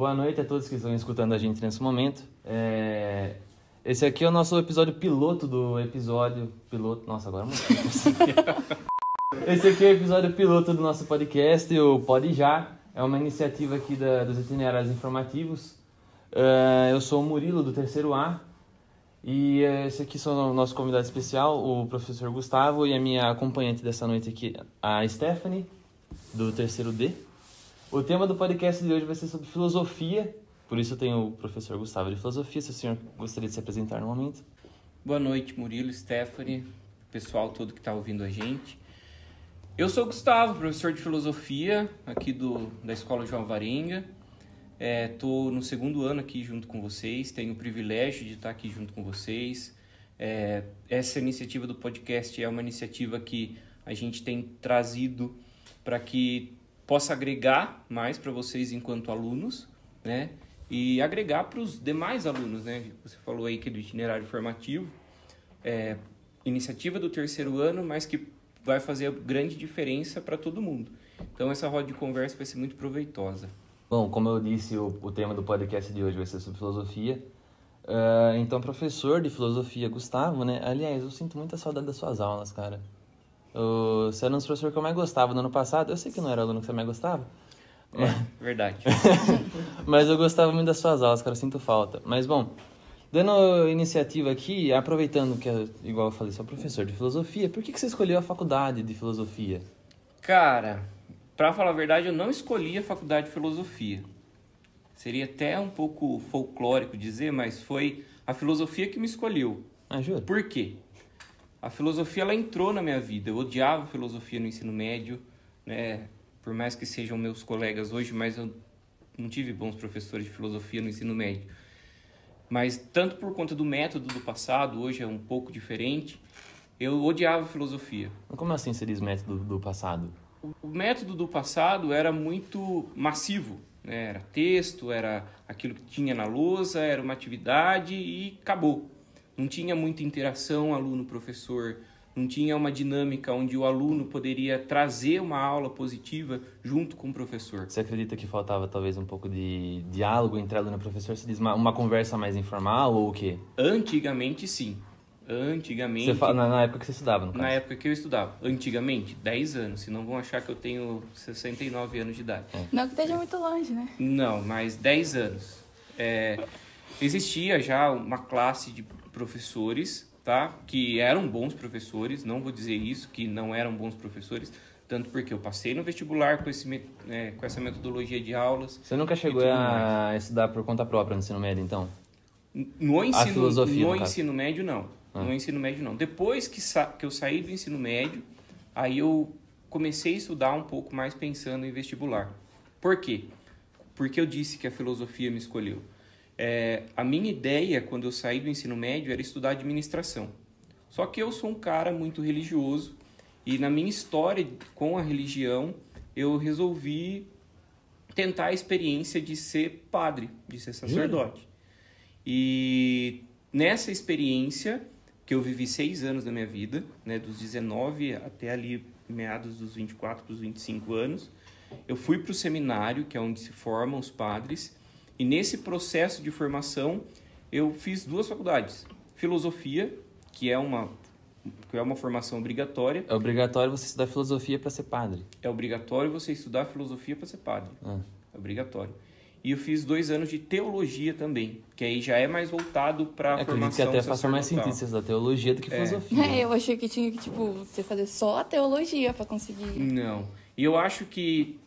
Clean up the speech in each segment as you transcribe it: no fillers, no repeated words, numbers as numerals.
Boa noite a todos que estão escutando a gente nesse momento. Esse aqui é o nosso episódio piloto do episódio... Piloto... Nossa, agora Esse aqui é o episódio piloto do nosso podcast, o Pode Já. É uma iniciativa aqui dos itinerários informativos. Eu sou o Murilo, do terceiro A. E esse aqui são o nosso convidado especial, o professor Gustavo, e a minha acompanhante dessa noite aqui, a Stephanie, do terceiro D. O tema do podcast de hoje vai ser sobre filosofia, por isso eu tenho o professor Gustavo de filosofia, se o senhor gostaria de se apresentar no momento. Boa noite, Murilo, Stephanie, pessoal todo que está ouvindo a gente. Eu sou o Gustavo, professor de filosofia aqui da Escola João Varenga. Estou no segundo ano aqui junto com vocês, tenho o privilégio de estar aqui junto com vocês. Essa iniciativa do podcast é uma iniciativa que a gente tem trazido para que possa agregar mais para vocês enquanto alunos, né? E agregar para os demais alunos, né? Você falou aí que é do itinerário formativo, iniciativa do terceiro ano, mas que vai fazer grande diferença para todo mundo. Então essa roda de conversa vai ser muito proveitosa. Bom, como eu disse, o tema do podcast de hoje vai ser sobre filosofia. Então, professor de filosofia, Gustavo, né? Aliás, eu sinto muita saudade das suas aulas, cara. Você era um dos professores que eu mais gostava no ano passado. Eu sei que não era o aluno que você mais gostava. Verdade. Mas eu gostava muito das suas aulas, cara, eu sinto falta. Mas, bom, dando iniciativa aqui, aproveitando que, igual eu falei, sou professor de filosofia, por que você escolheu a faculdade de filosofia? Cara, pra falar a verdade, eu não escolhi a faculdade de filosofia. Seria até um pouco folclórico dizer, mas foi a filosofia que me escolheu. Ah, juro? Por quê? A filosofia, ela entrou na minha vida. Eu odiava filosofia no ensino médio, né? Por mais que sejam meus colegas hoje, mas eu não tive bons professores de filosofia no ensino médio. Mas tanto por conta do método do passado, hoje é um pouco diferente, eu odiava filosofia. Como assim seria esse método do passado? O método do passado era muito massivo, né? Era texto, era aquilo que tinha na lousa, era uma atividade e acabou. Não tinha muita interação aluno-professor, não tinha uma dinâmica onde o aluno poderia trazer uma aula positiva junto com o professor. Você acredita que faltava talvez um pouco de diálogo entre aluno e professor? Você diz uma conversa mais informal ou o quê? Antigamente, sim. Antigamente... Você fala, na época que você estudava, no caso? Na época que eu estudava. Antigamente, 10 anos. Senão vão achar que eu tenho 69 anos de idade. Não que esteja muito longe, né? Não, mas 10 anos. Existia já uma classe de professores, tá? Que eram bons professores. Não vou dizer isso, que não eram bons professores. Tanto porque eu passei no vestibular com essa metodologia de aulas. Você nunca chegou a estudar por conta própria no ensino médio, então? No ensino médio, não. Ah. No ensino médio, não. Depois que eu saí do ensino médio, aí eu comecei a estudar um pouco mais pensando em vestibular. Por quê? Porque eu disse que a filosofia me escolheu. A minha ideia, quando eu saí do ensino médio, era estudar administração. Só que eu sou um cara muito religioso e na minha história com a religião, eu resolvi tentar a experiência de ser padre, de ser sacerdote. E nessa experiência, que eu vivi 6 anos da minha vida, né, dos 19 até ali meados dos 24 para os 25 anos, eu fui para o seminário, que é onde se formam os padres, e nesse processo de formação eu fiz 2 faculdades. Filosofia, que é uma formação obrigatória. É obrigatório você estudar filosofia para ser padre. É obrigatório você estudar filosofia para ser padre. É obrigatório. E eu fiz 2 anos de teologia também, que aí já é mais voltado para a formação sacerdotal. Que até faça mais sentido você estudar teologia do que filosofia. Eu achei que tinha que, você fazer só a teologia para conseguir... Não. E eu acho que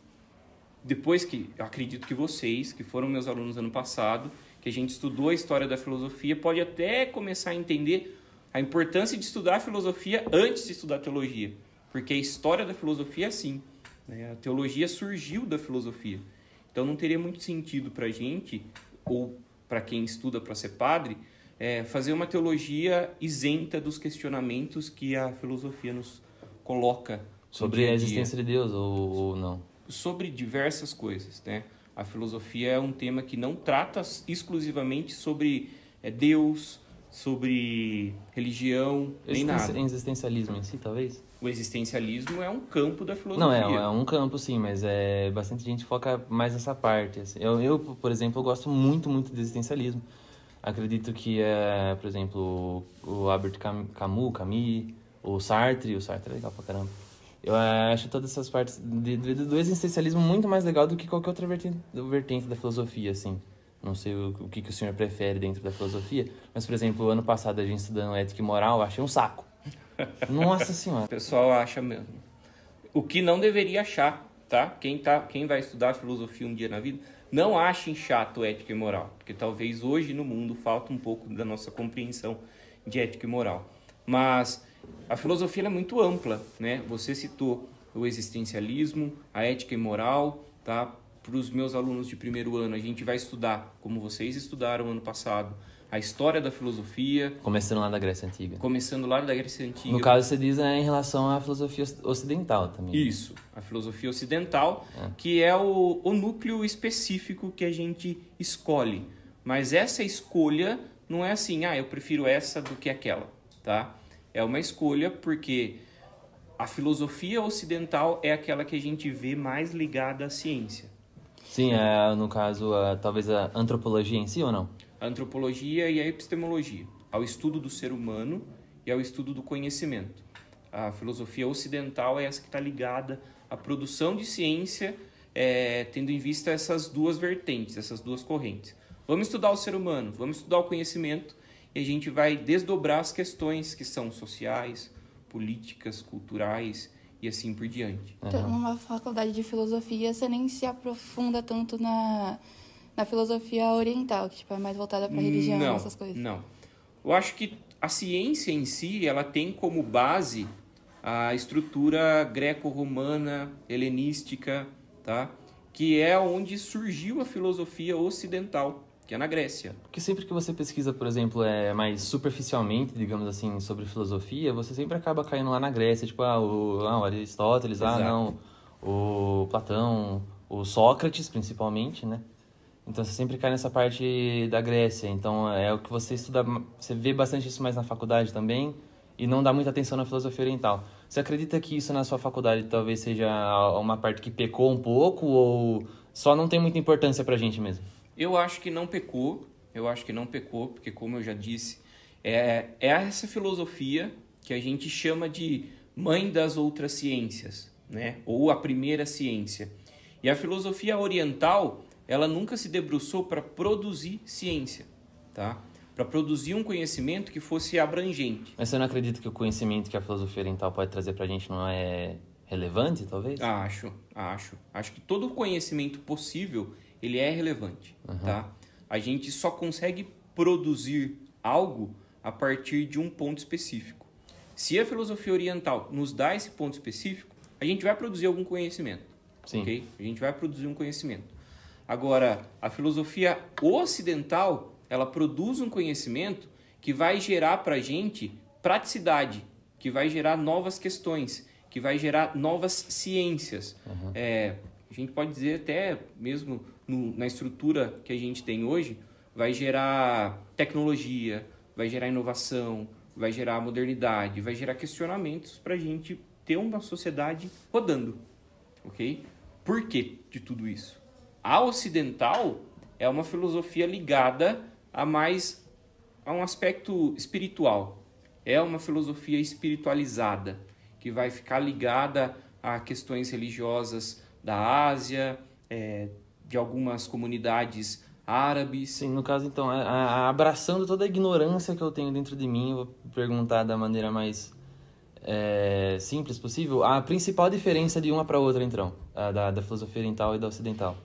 depois que, eu acredito que vocês, que foram meus alunos ano passado, que a gente estudou a história da filosofia, pode até começar a entender a importância de estudar a filosofia antes de estudar a teologia. Porque a história da filosofia é assim, né? A teologia surgiu da filosofia. Então não teria muito sentido para a gente, ou para quem estuda para ser padre, fazer uma teologia isenta dos questionamentos que a filosofia nos coloca. Sobre a existência de Deus ou não? Sobre diversas coisas, né? A filosofia é um tema que não trata exclusivamente sobre Deus, sobre religião, nem nada. Existencialismo em si, talvez? O existencialismo é um campo da Não, filosofia. é um campo, sim, mas bastante gente foca mais nessa parte. Assim. Eu, por exemplo, gosto muito, muito do existencialismo. Acredito que, por exemplo, o Albert Camus, o Sartre é legal pra caramba. Eu acho todas essas partes do existencialismo muito mais legal do que qualquer outra vertente da filosofia, assim. Não sei o que o senhor prefere dentro da filosofia, mas, por exemplo, ano passado a gente estudando ética e moral, eu achei um saco. Nossa senhora. O pessoal acha mesmo. O que não deveria achar, tá? Quem vai estudar filosofia um dia na vida, não achem chato ética e moral, porque talvez hoje no mundo falta um pouco da nossa compreensão de ética e moral. Mas a filosofia é muito ampla, né? Você citou o existencialismo, a ética e moral, tá? Para os meus alunos de primeiro ano, a gente vai estudar, como vocês estudaram ano passado, a história da filosofia. Começando lá da Grécia Antiga. Começando lá da Grécia Antiga. No caso, você diz em relação à filosofia ocidental também. Isso, a filosofia ocidental, que é o núcleo específico que a gente escolhe. Mas essa escolha não é assim, eu prefiro essa do que aquela, tá? É uma escolha porque a filosofia ocidental é aquela que a gente vê mais ligada à ciência. Sim, no caso, talvez a antropologia em si ou não? A antropologia e a epistemologia, ao estudo do ser humano e ao estudo do conhecimento. A filosofia ocidental é essa que está ligada à produção de ciência, tendo em vista essas duas vertentes, essas duas correntes. Vamos estudar o ser humano, vamos estudar o conhecimento e a gente vai desdobrar as questões que são sociais, políticas, culturais e assim por diante. Então, numa faculdade de filosofia, você nem se aprofunda tanto na filosofia oriental, que tipo, é mais voltada para religião, essas coisas. Não. Eu acho que a ciência em si, ela tem como base a estrutura greco-romana, helenística, tá? Que é onde surgiu a filosofia ocidental, que é na Grécia. Porque sempre que você pesquisa, por exemplo, mais superficialmente, digamos assim, sobre filosofia, você sempre acaba caindo lá na Grécia, tipo, o Aristóteles, Exato. o Platão, o Sócrates, principalmente, né? Então você sempre cai nessa parte da Grécia. Então é o que você estuda, você vê bastante isso mais na faculdade também e não dá muita atenção na filosofia oriental. Você acredita que isso na sua faculdade talvez seja uma parte que pecou um pouco ou só não tem muita importância pra gente mesmo? Eu acho que não pecou, porque como eu já disse, é essa filosofia que a gente chama de mãe das outras ciências, né? Ou a primeira ciência. E a filosofia oriental, ela nunca se debruçou para produzir ciência, tá? Para produzir um conhecimento que fosse abrangente. Mas você não acredita que o conhecimento que a filosofia oriental pode trazer pra gente não é relevante, talvez? Acho. Acho que todo conhecimento possível, ele é relevante, tá? A gente só consegue produzir algo a partir de um ponto específico. Se a filosofia oriental nos dá esse ponto específico, a gente vai produzir algum conhecimento, ok? A gente vai produzir um conhecimento. Agora, a filosofia ocidental, ela produz um conhecimento que vai gerar para a gente praticidade, que vai gerar novas questões, que vai gerar novas ciências. A gente pode dizer até mesmo na estrutura que a gente tem hoje, vai gerar tecnologia, vai gerar inovação, vai gerar modernidade, vai gerar questionamentos para a gente ter uma sociedade rodando, ok? Por que de tudo isso? A ocidental é uma filosofia ligada a um aspecto espiritual. É uma filosofia espiritualizada, que vai ficar ligada a questões religiosas da Ásia, de algumas comunidades árabes. Sim, no caso, então, abraçando toda a ignorância que eu tenho dentro de mim, eu vou perguntar da maneira mais simples possível, a principal diferença de uma para outra, então, da filosofia oriental e da ocidental.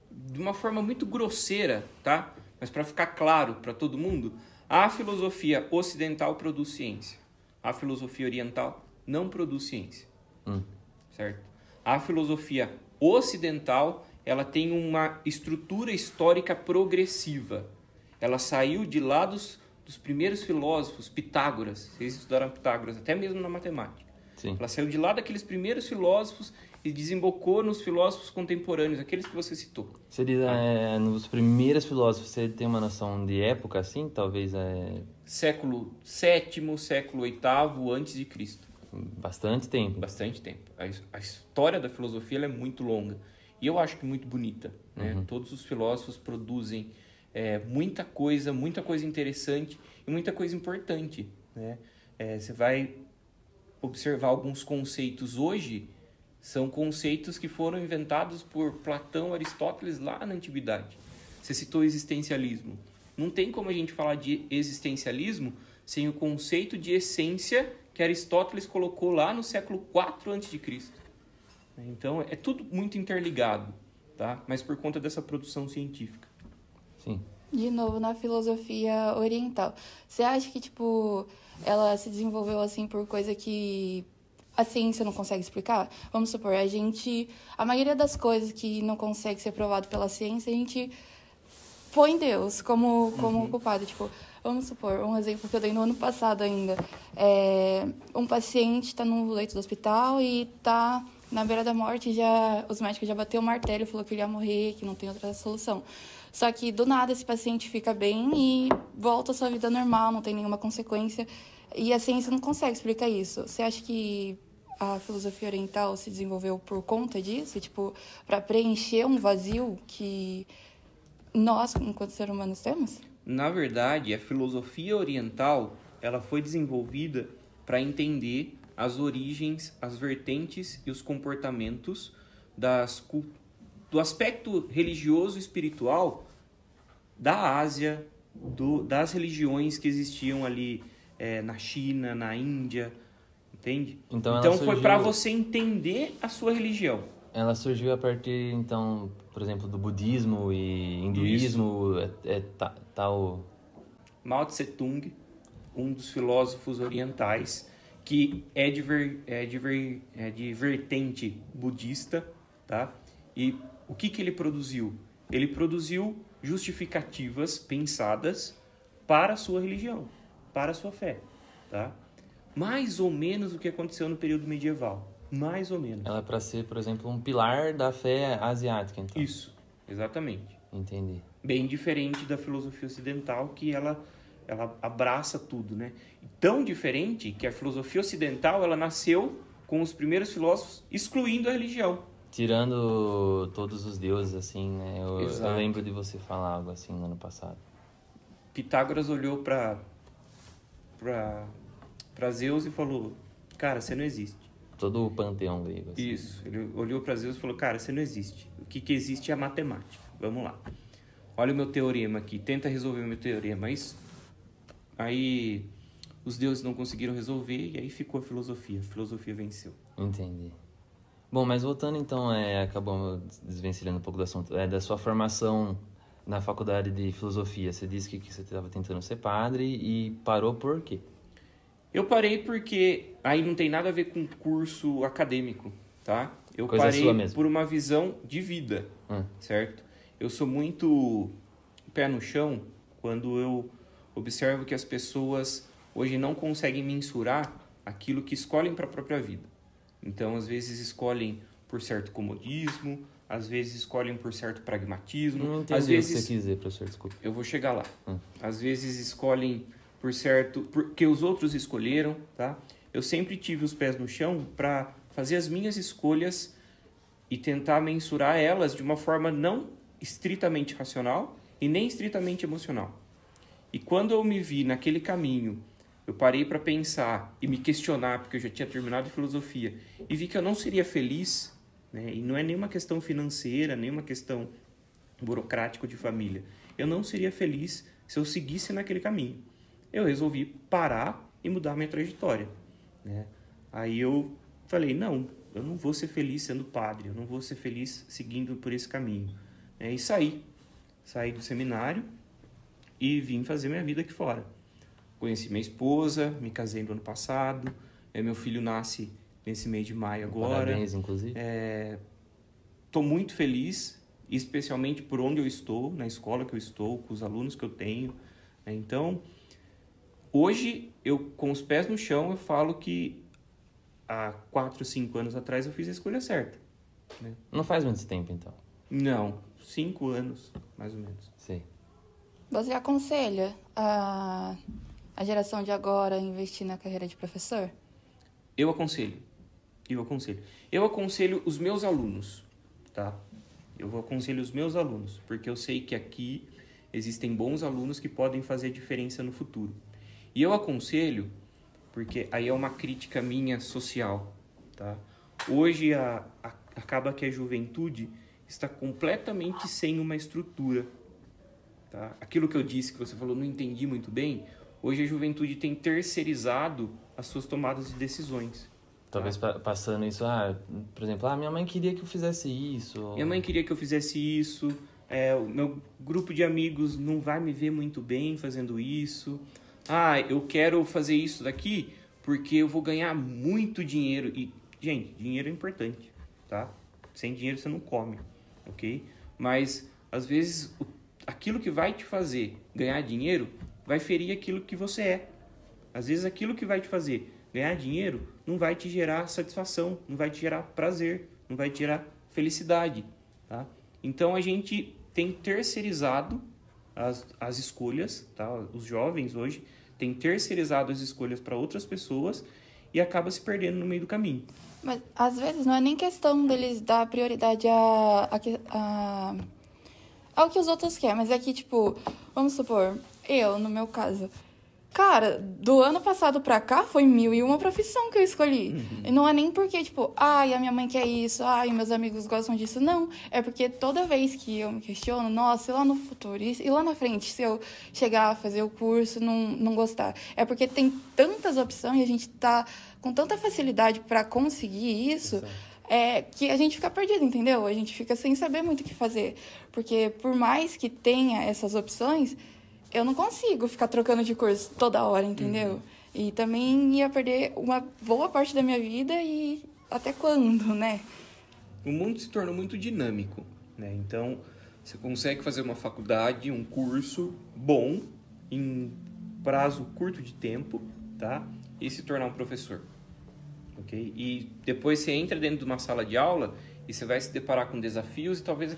De uma forma muito grosseira, tá? Mas para ficar claro para todo mundo, a filosofia ocidental produz ciência. A filosofia oriental não produz ciência. Certo? A filosofia ocidental, ela tem uma estrutura histórica progressiva. Ela saiu de lá dos primeiros filósofos, Pitágoras. Vocês estudaram Pitágoras, até mesmo na matemática. Sim. Ela saiu de lá daqueles primeiros filósofos e desembocou nos filósofos contemporâneos, aqueles que você citou. Seria nos primeiros filósofos, você tem uma noção de época, assim? Talvez Século VII, século VIII antes de Cristo. bastante tempo. Bastante tempo. A história da filosofia ela é muito longa. E eu acho que muito bonita. Né? Todos os filósofos produzem muita coisa interessante e muita coisa importante. Né? Você vai observar alguns conceitos hoje, são conceitos que foram inventados por Platão, Aristóteles lá na Antiguidade. Você citou existencialismo. Não tem como a gente falar de existencialismo sem o conceito de essência que Aristóteles colocou lá no século IV a.C. Então, é tudo muito interligado, tá? Mas por conta dessa produção científica. Sim. De novo, na filosofia oriental. Você acha que, tipo, ela se desenvolveu assim por coisa que a ciência não consegue explicar? Vamos supor, a maioria das coisas que não consegue ser provado pela ciência, a gente põe Deus como culpado. Tipo, vamos supor, um exemplo que eu dei no ano passado ainda. Um paciente está no leito do hospital e está na beira da morte, os médicos já bateu o martelo e falou que ele ia morrer, que não tem outra solução. Só que, do nada, esse paciente fica bem e volta à sua vida normal, não tem nenhuma consequência. E a ciência não consegue explicar isso. Você acha que a filosofia oriental se desenvolveu por conta disso? Tipo, para preencher um vazio que nós, enquanto seres humanos, temos? Na verdade, a filosofia oriental ela foi desenvolvida para entender as origens, as vertentes e os comportamentos do aspecto religioso e espiritual da Ásia, das religiões que existiam ali na China, na Índia, entende? Então foi para você entender a sua religião. Ela surgiu a partir, então, por exemplo, do budismo e hinduísmo, tal... Mao Tse Tung, um dos filósofos orientais, que é de vertente budista, tá? E o que ele produziu? Ele produziu justificativas pensadas para a sua religião, para a sua fé, tá? Mais ou menos o que aconteceu no período medieval, mais ou menos. Ela é para ser, por exemplo, um pilar da fé asiática, então. Isso, exatamente. Entendi. Bem diferente da filosofia ocidental, que ela abraça tudo, né? Tão diferente que a filosofia ocidental ela nasceu com os primeiros filósofos excluindo a religião. Tirando todos os deuses, assim, né? Eu lembro de você falar algo assim no ano passado. Pitágoras olhou para Zeus e falou, cara, você não existe. Todo o panteão grego. Assim. Isso, ele olhou para Zeus e falou, cara, você não existe. O que existe é a matemática. Vamos lá. Olha o meu teorema aqui, tenta resolver o meu teorema. Aí os deuses não conseguiram resolver e aí ficou a filosofia. A filosofia venceu. Entendi. Bom, mas voltando então, acabamos desvencilhando um pouco do assunto. Da sua formação na faculdade de filosofia, você disse que você estava tentando ser padre e parou por quê? Eu parei porque aí não tem nada a ver com curso acadêmico, tá? Eu Coisa parei sua mesmo. por uma visão de vida, certo? Eu sou muito pé no chão quando eu observo que as pessoas hoje não conseguem mensurar aquilo que escolhem para a própria vida. Então, às vezes escolhem por certo comodismo, às vezes escolhem por certo pragmatismo. Não entendi às vezes, o que você quis dizer, professor, desculpa. Eu vou chegar lá. Às vezes escolhem porque os outros escolheram, tá? Eu sempre tive os pés no chão para fazer as minhas escolhas e tentar mensurar elas de uma forma não estritamente racional e nem estritamente emocional. E quando eu me vi naquele caminho, eu parei para pensar e me questionar, porque eu já tinha terminado filosofia, e vi que eu não seria feliz, né? E não é nenhuma questão financeira, nenhuma questão burocrática de família. Eu não seria feliz se eu seguisse naquele caminho. Eu resolvi parar e mudar minha trajetória, né? Aí eu falei, não, eu não vou ser feliz sendo padre, eu não vou ser feliz seguindo por esse caminho. E saí do seminário e vim fazer minha vida aqui fora. Conheci minha esposa, me casei no ano passado, meu filho nasce nesse mês de maio agora. Parabéns, inclusive. Estou muito feliz, especialmente por onde eu estou, na escola que eu estou, com os alunos que eu tenho. Então, hoje, eu com os pés no chão, eu falo que há 4, 5 anos atrás eu fiz a escolha certa. Né? Não faz muito tempo, então. Não, 5 anos, mais ou menos. Sei. Você aconselha a geração de agora a investir na carreira de professor? Eu aconselho. Eu aconselho os meus alunos, tá? Eu aconselho os meus alunos, porque eu sei que aqui existem bons alunos que podem fazer diferença no futuro. E eu aconselho, porque aí é uma crítica minha social, tá? Hoje acaba que a juventude está completamente sem uma estrutura, tá? Aquilo que eu disse, que você falou, não entendi muito bem, hoje a juventude tem terceirizado as suas tomadas de decisões. Talvez passando isso, por exemplo, minha mãe queria que eu fizesse isso. Minha mãe queria que eu fizesse isso, o meu grupo de amigos não vai me ver muito bem fazendo isso. Eu quero fazer isso daqui porque eu vou ganhar muito dinheiro. E, gente, dinheiro é importante, tá? Sem dinheiro você não come, ok? Mas, às vezes, aquilo que vai te fazer ganhar dinheiro vai ferir aquilo que você é. Às vezes, aquilo que vai te fazer ganhar dinheiro não vai te gerar satisfação, não vai te gerar prazer, não vai te gerar felicidade, tá? Então, a gente tem terceirizado as escolhas, tá? Os jovens hoje têm terceirizado as escolhas para outras pessoas e acaba se perdendo no meio do caminho. Mas, às vezes, não é nem questão deles dar prioridade ao que os outros querem, mas é que, tipo, vamos supor, no meu caso, cara, do ano passado pra cá foi 1001 profissão que eu escolhi. Uhum. E não é nem porque, tipo, a minha mãe quer isso, meus amigos gostam disso. Não, é porque toda vez que eu me questiono, nossa, e lá no futuro, e lá na frente, se eu chegar a fazer o curso, não gostar. É porque tem tantas opções e a gente tá com tanta facilidade pra conseguir isso, que a gente fica perdido, entendeu? A gente fica sem saber muito o que fazer. Porque por mais que tenha essas opções, eu não consigo ficar trocando de curso toda hora, entendeu? Uhum. E também ia perder uma boa parte da minha vida e até quando, né? O mundo se tornou muito dinâmico, né? Então, você consegue fazer uma faculdade, um curso bom, em prazo curto de tempo, tá? E se tornar um professor, ok? E depois você entra dentro de uma sala de aula e você vai se deparar com desafios e talvez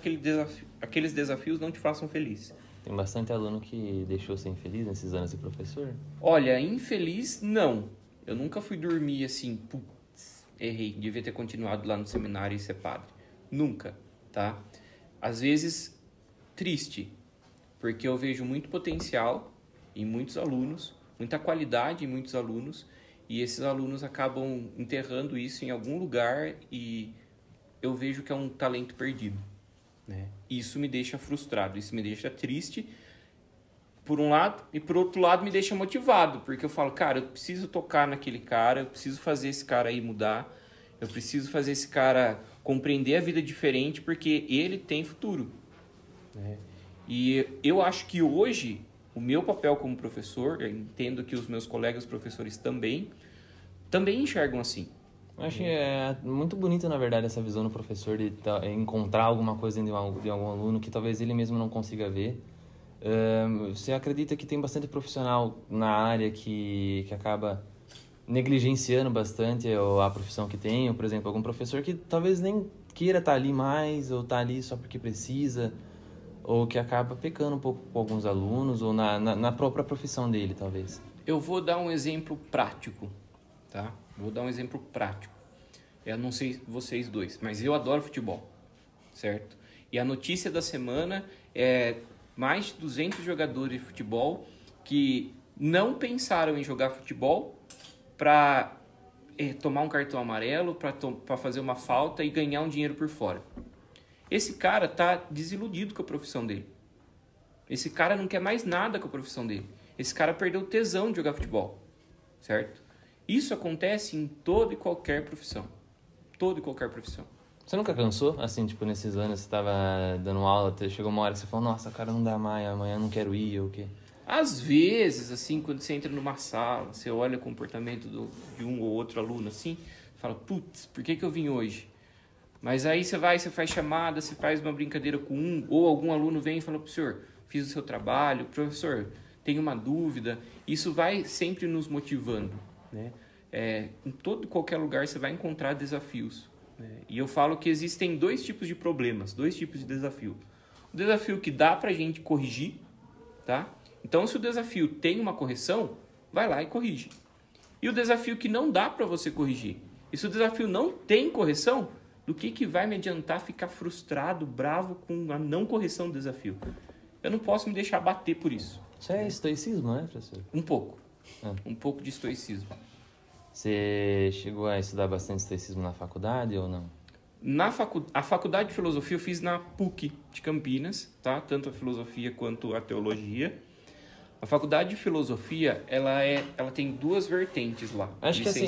aqueles desafios não te façam feliz. Tem bastante aluno que deixou ser infeliz nesses anos de professor? Olha, infeliz, não. Eu nunca fui dormir assim, putz, errei, devia ter continuado lá no seminário e ser padre. Nunca, tá? Às vezes, triste, porque eu vejo muito potencial em muitos alunos, muita qualidade em muitos alunos, e esses alunos acabam enterrando isso em algum lugar e eu vejo que é um talento perdido. Né? Isso me deixa frustrado, isso me deixa triste, por um lado, e por outro lado me deixa motivado, porque eu falo, cara, eu preciso tocar naquele cara, eu preciso fazer esse cara aí mudar, eu preciso fazer esse cara compreender a vida diferente, porque ele tem futuro. Né? E eu acho que hoje, o meu papel como professor, eu entendo que os meus colegas professores também enxergam assim. Eu acho que é muito bonito, na verdade, essa visão do professor de encontrar alguma coisa de algum aluno que talvez ele mesmo não consiga ver. Você acredita que tem bastante profissional na área que acaba negligenciando bastante a profissão que tem? Ou, por exemplo, algum professor que talvez nem queira estar ali mais, ou está ali só porque precisa, ou que acaba pecando um pouco com alguns alunos, ou na própria profissão dele, talvez? Eu vou dar um exemplo prático, tá? Vou dar um exemplo prático. Eu não sei vocês dois, mas eu adoro futebol, certo? E a notícia da semana é mais de 200 jogadores de futebol que não pensaram em jogar futebol para tomar um cartão amarelo, para fazer uma falta e ganhar um dinheiro por fora. Esse cara tá desiludido com a profissão dele. Esse cara não quer mais nada com a profissão dele. Esse cara perdeu o tesão de jogar futebol, certo? Isso acontece em toda e qualquer profissão. Toda e qualquer profissão. Você nunca cansou? Assim, tipo, nesses anos você estava dando aula, chegou uma hora que você falou, nossa, cara, não dá mais, amanhã eu não quero ir, ou o quê? Às vezes, assim, quando você entra numa sala, você olha o comportamento de um ou outro aluno, assim, fala, putz, por que eu vim hoje? Mas aí você faz chamada, você faz uma brincadeira com um, ou algum aluno vem e fala, professor, fiz o seu trabalho, professor, tenho uma dúvida. Isso vai sempre nos motivando, né? em qualquer lugar você vai encontrar desafios. Né? E eu falo que existem 2 tipos de problemas, 2 tipos de desafio. O desafio que dá pra gente corrigir, tá? Então, se o desafio tem uma correção, vai lá e corrige. E o desafio que não dá para você corrigir. E se o desafio não tem correção, do que vai me adiantar ficar frustrado, bravo com a não correção do desafio? Eu não posso me deixar bater por isso. Isso é estoicismo, né, professor? Um pouco. Um pouco de estoicismo. Você chegou a estudar bastante estoicismo na faculdade ou não? A faculdade de filosofia eu fiz na PUC de Campinas, tá? Tanto a filosofia quanto a teologia. A faculdade de filosofia, ela tem 2 vertentes lá. Acho que assim,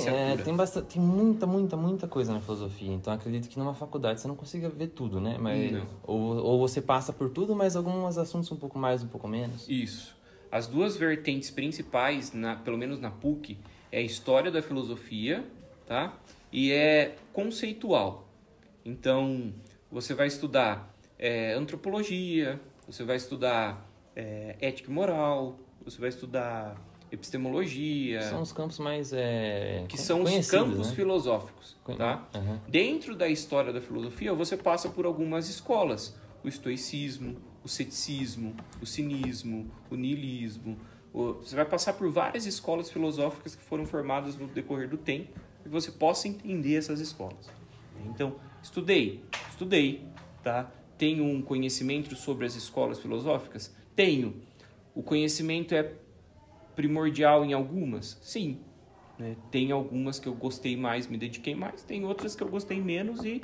tem muita coisa na filosofia. Então acredito que numa faculdade você não consiga ver tudo, né? Mas, ou você passa por tudo, mas alguns assuntos um pouco mais, um pouco menos. Isso. As 2 vertentes principais, pelo menos na PUC, é a história da filosofia, tá? E é conceitual. Então, você vai estudar antropologia, você vai estudar ética e moral, você vai estudar epistemologia. São os campos mais que são os campos, né? Filosóficos, tá? Uhum. Dentro da história da filosofia, você passa por algumas escolas. O estoicismo, o ceticismo, o cinismo, o niilismo. Você vai passar por várias escolas filosóficas que foram formadas no decorrer do tempo e você possa entender essas escolas. Então, estudei, tá? Tenho um conhecimento sobre as escolas filosóficas? Tenho. O conhecimento é primordial em algumas? Sim. Né? Tem algumas que eu gostei mais, me dediquei mais. Tem outras que eu gostei menos e,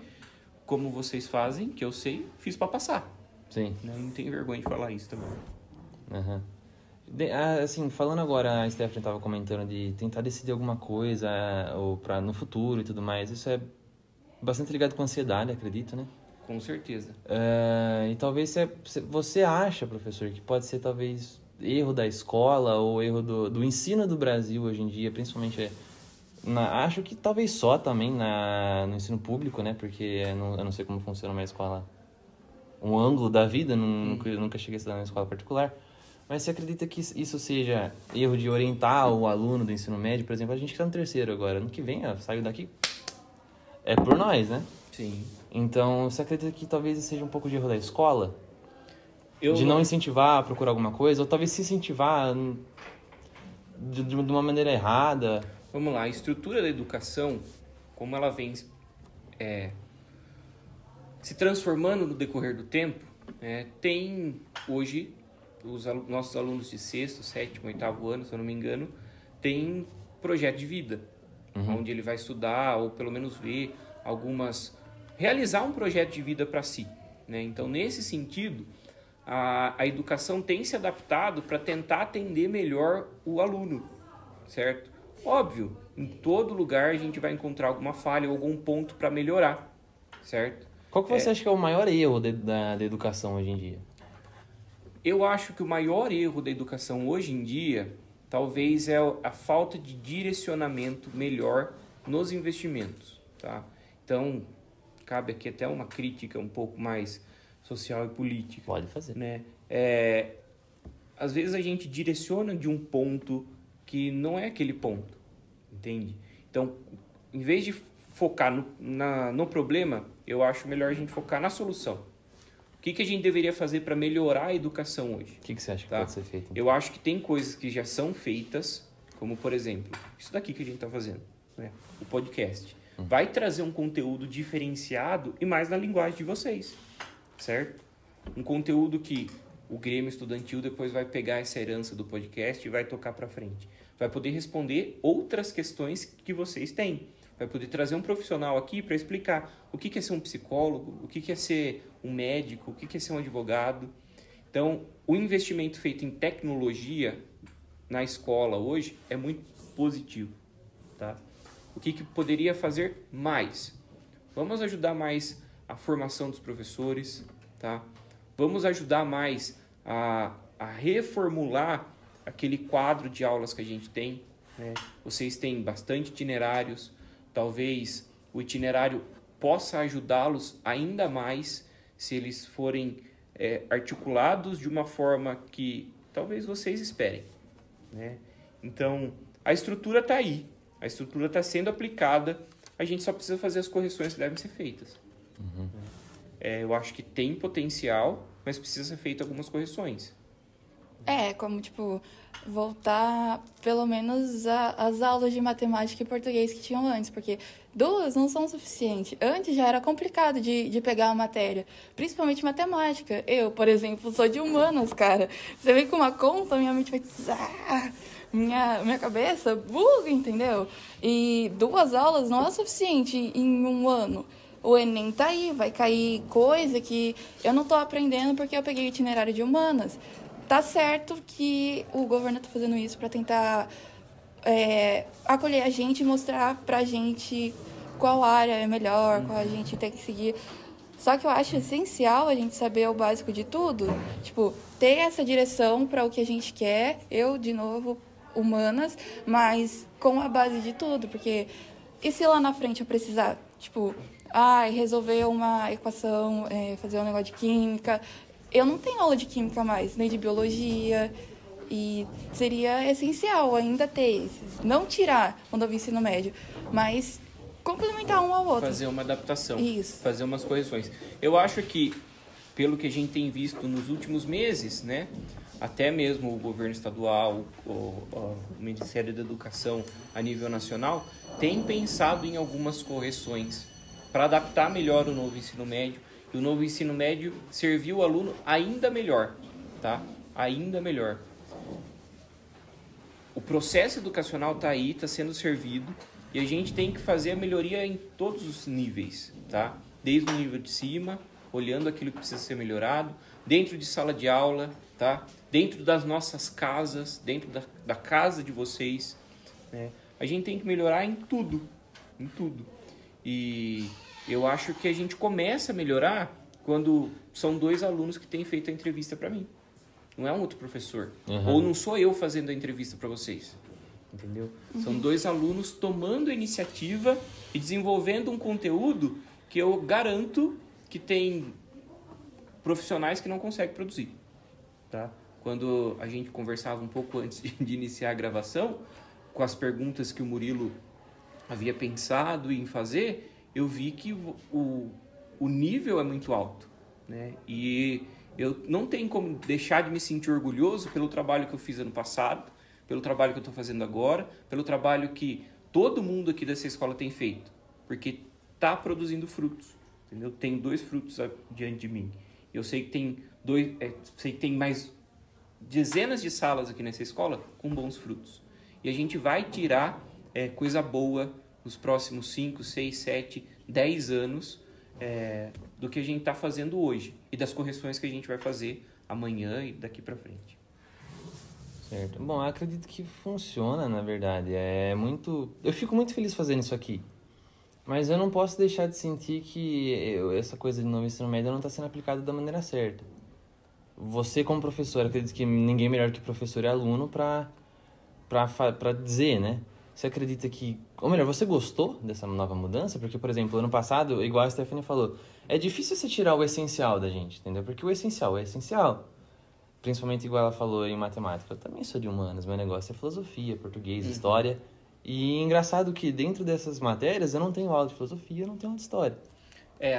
como vocês fazem, que eu sei, fiz para passar. Sim. Né? Não tenho vergonha de falar isso também. Uhum. Assim, falando agora, a Stephanie estava comentando de tentar decidir alguma coisa ou para no futuro e tudo mais. Isso é bastante ligado com ansiedade, acredito, né? Com certeza. E talvez você acha, professor, que pode ser talvez erro da escola ou erro do ensino do Brasil hoje em dia, principalmente acho que talvez só também no ensino público, né? Porque eu não sei como funciona uma escola, um ângulo da vida, nunca cheguei a estudar numa escola particular. Mas você acredita que isso seja erro de orientar o aluno do ensino médio? Por exemplo, a gente que está no 3º agora, ano que vem, saiu daqui, é por nós, né? Sim. Então, você acredita que talvez seja um pouco de erro da escola? De não incentivar a procurar alguma coisa? Ou talvez se incentivar de uma maneira errada? Vamos lá, a estrutura da educação, como ela vem se transformando no decorrer do tempo, tem hoje, nossos alunos de 6º, 7º, 8º ano, se eu não me engano, tem projeto de vida, onde ele vai estudar ou pelo menos ver realizar um projeto de vida para si. Né? Então, nesse sentido, a educação tem se adaptado para tentar atender melhor o aluno, certo? Óbvio, em todo lugar a gente vai encontrar alguma falha ou algum ponto para melhorar, certo? Qual que você acha que é o maior erro da educação hoje em dia? Eu acho que o maior erro da educação hoje em dia, talvez é a falta de direcionamento melhor nos investimentos, tá? Então, cabe aqui até uma crítica um pouco mais social e política. Pode fazer. Né? Às vezes a gente direciona de um ponto que não é aquele ponto, entende? Então, em vez de focar no problema, eu acho melhor a gente focar na solução. O que a gente deveria fazer para melhorar a educação hoje? O que você acha que pode ser feito? Então? Eu acho que tem coisas que já são feitas, como, por exemplo, isso daqui que a gente está fazendo, né? O podcast. Vai trazer um conteúdo diferenciado e mais na linguagem de vocês, certo? Um conteúdo que o Grêmio Estudantil depois vai pegar essa herança do podcast e vai tocar para frente. Vai poder responder outras questões que vocês têm. Vai poder trazer um profissional aqui para explicar o que é ser um psicólogo, o que é ser um médico, o que é ser um advogado. Então, o investimento feito em tecnologia na escola hoje é muito positivo, tá? O que poderia fazer mais? Vamos ajudar mais a formação dos professores, tá? Vamos ajudar mais a reformular aquele quadro de aulas que a gente tem, né? Vocês têm bastante itinerários, talvez o itinerário possa ajudá-los ainda mais se eles forem articulados de uma forma que talvez vocês esperem, né? Então, a estrutura está aí, A estrutura está sendo aplicada, a gente só precisa fazer as correções que devem ser feitas. Eu acho que tem potencial, mas precisa ser feito algumas correções. Como, tipo, voltar pelo menos às aulas de matemática e português que tinham antes, porque 2 não são suficientes. Antes já era complicado de pegar a matéria, principalmente matemática. Eu, por exemplo, sou de humanas, cara. Você vem com uma conta, minha mente vai... Minha cabeça buga, entendeu? E 2 aulas não é suficiente em um ano. O Enem tá aí, vai cair coisa que eu não tô aprendendo porque eu peguei o itinerário de humanas. Tá certo que o governo tá fazendo isso para tentar acolher a gente e mostrar pra gente qual área é melhor, qual a gente tem que seguir. Só que eu acho essencial a gente saber o básico de tudo. Tipo, ter essa direção para o que a gente quer. Eu, de novo, humanas, mas com a base de tudo. Porque e se lá na frente eu precisar, tipo, resolver uma equação, fazer um negócio de química... Eu não tenho aula de química mais, nem de biologia, e seria essencial ainda ter esses. Não tirar quando eu vi ensino médio, mas complementar um ao outro. Fazer uma adaptação, Isso. Fazer umas correções. Eu acho que, pelo que a gente tem visto nos últimos meses, né, até mesmo o governo estadual, o Ministério da Educação a nível nacional, tem pensado em algumas correções para adaptar melhor o novo ensino médio. E o novo ensino médio servir o aluno ainda melhor, tá? Ainda melhor. O processo educacional está aí, está sendo servido, e a gente tem que fazer a melhoria em todos os níveis, tá? Desde o nível de cima, olhando aquilo que precisa ser melhorado, dentro de sala de aula, tá? Dentro das nossas casas, dentro da casa de vocês, né? A gente tem que melhorar em tudo, em tudo. E eu acho que a gente começa a melhorar quando são 2 alunos que têm feito a entrevista para mim. Não é um outro professor. Ou não sou eu fazendo a entrevista para vocês. Entendeu? São 2 alunos tomando a iniciativa e desenvolvendo um conteúdo que eu garanto que tem profissionais que não conseguem produzir. Tá? Quando a gente conversava um pouco antes de iniciar a gravação, com as perguntas que o Murilo havia pensado em fazer, eu vi que o nível é muito alto, né? E eu não tenho como deixar de me sentir orgulhoso pelo trabalho que eu fiz ano passado, pelo trabalho que eu estou fazendo agora, pelo trabalho que todo mundo aqui dessa escola tem feito, porque está produzindo frutos, entendeu? Tem 2 frutos diante de mim. Eu sei que tem sei que tem mais dezenas de salas aqui nessa escola com bons frutos. E a gente vai tirar coisa boa nos próximos 5, 6, 7, 10 anos do que a gente está fazendo hoje e das correções que a gente vai fazer amanhã e daqui para frente. Certo. Bom, eu acredito que funciona, na verdade. Eu fico muito feliz fazendo isso aqui. Mas eu não posso deixar de sentir que essa coisa de novo ensino médio não está sendo aplicada da maneira certa. Você, como professor, acredito que ninguém melhor que professor e aluno para dizer, né? Você acredita que... Ou melhor, você gostou dessa nova mudança? Porque, por exemplo, ano passado, igual a Stephanie falou, é difícil você tirar o essencial da gente, entendeu? Porque o essencial é essencial. Principalmente igual ela falou em matemática. Eu também sou de humanas, meu negócio é filosofia, português, história. E engraçado que dentro dessas matérias eu não tenho aula de filosofia, eu não tenho aula de história.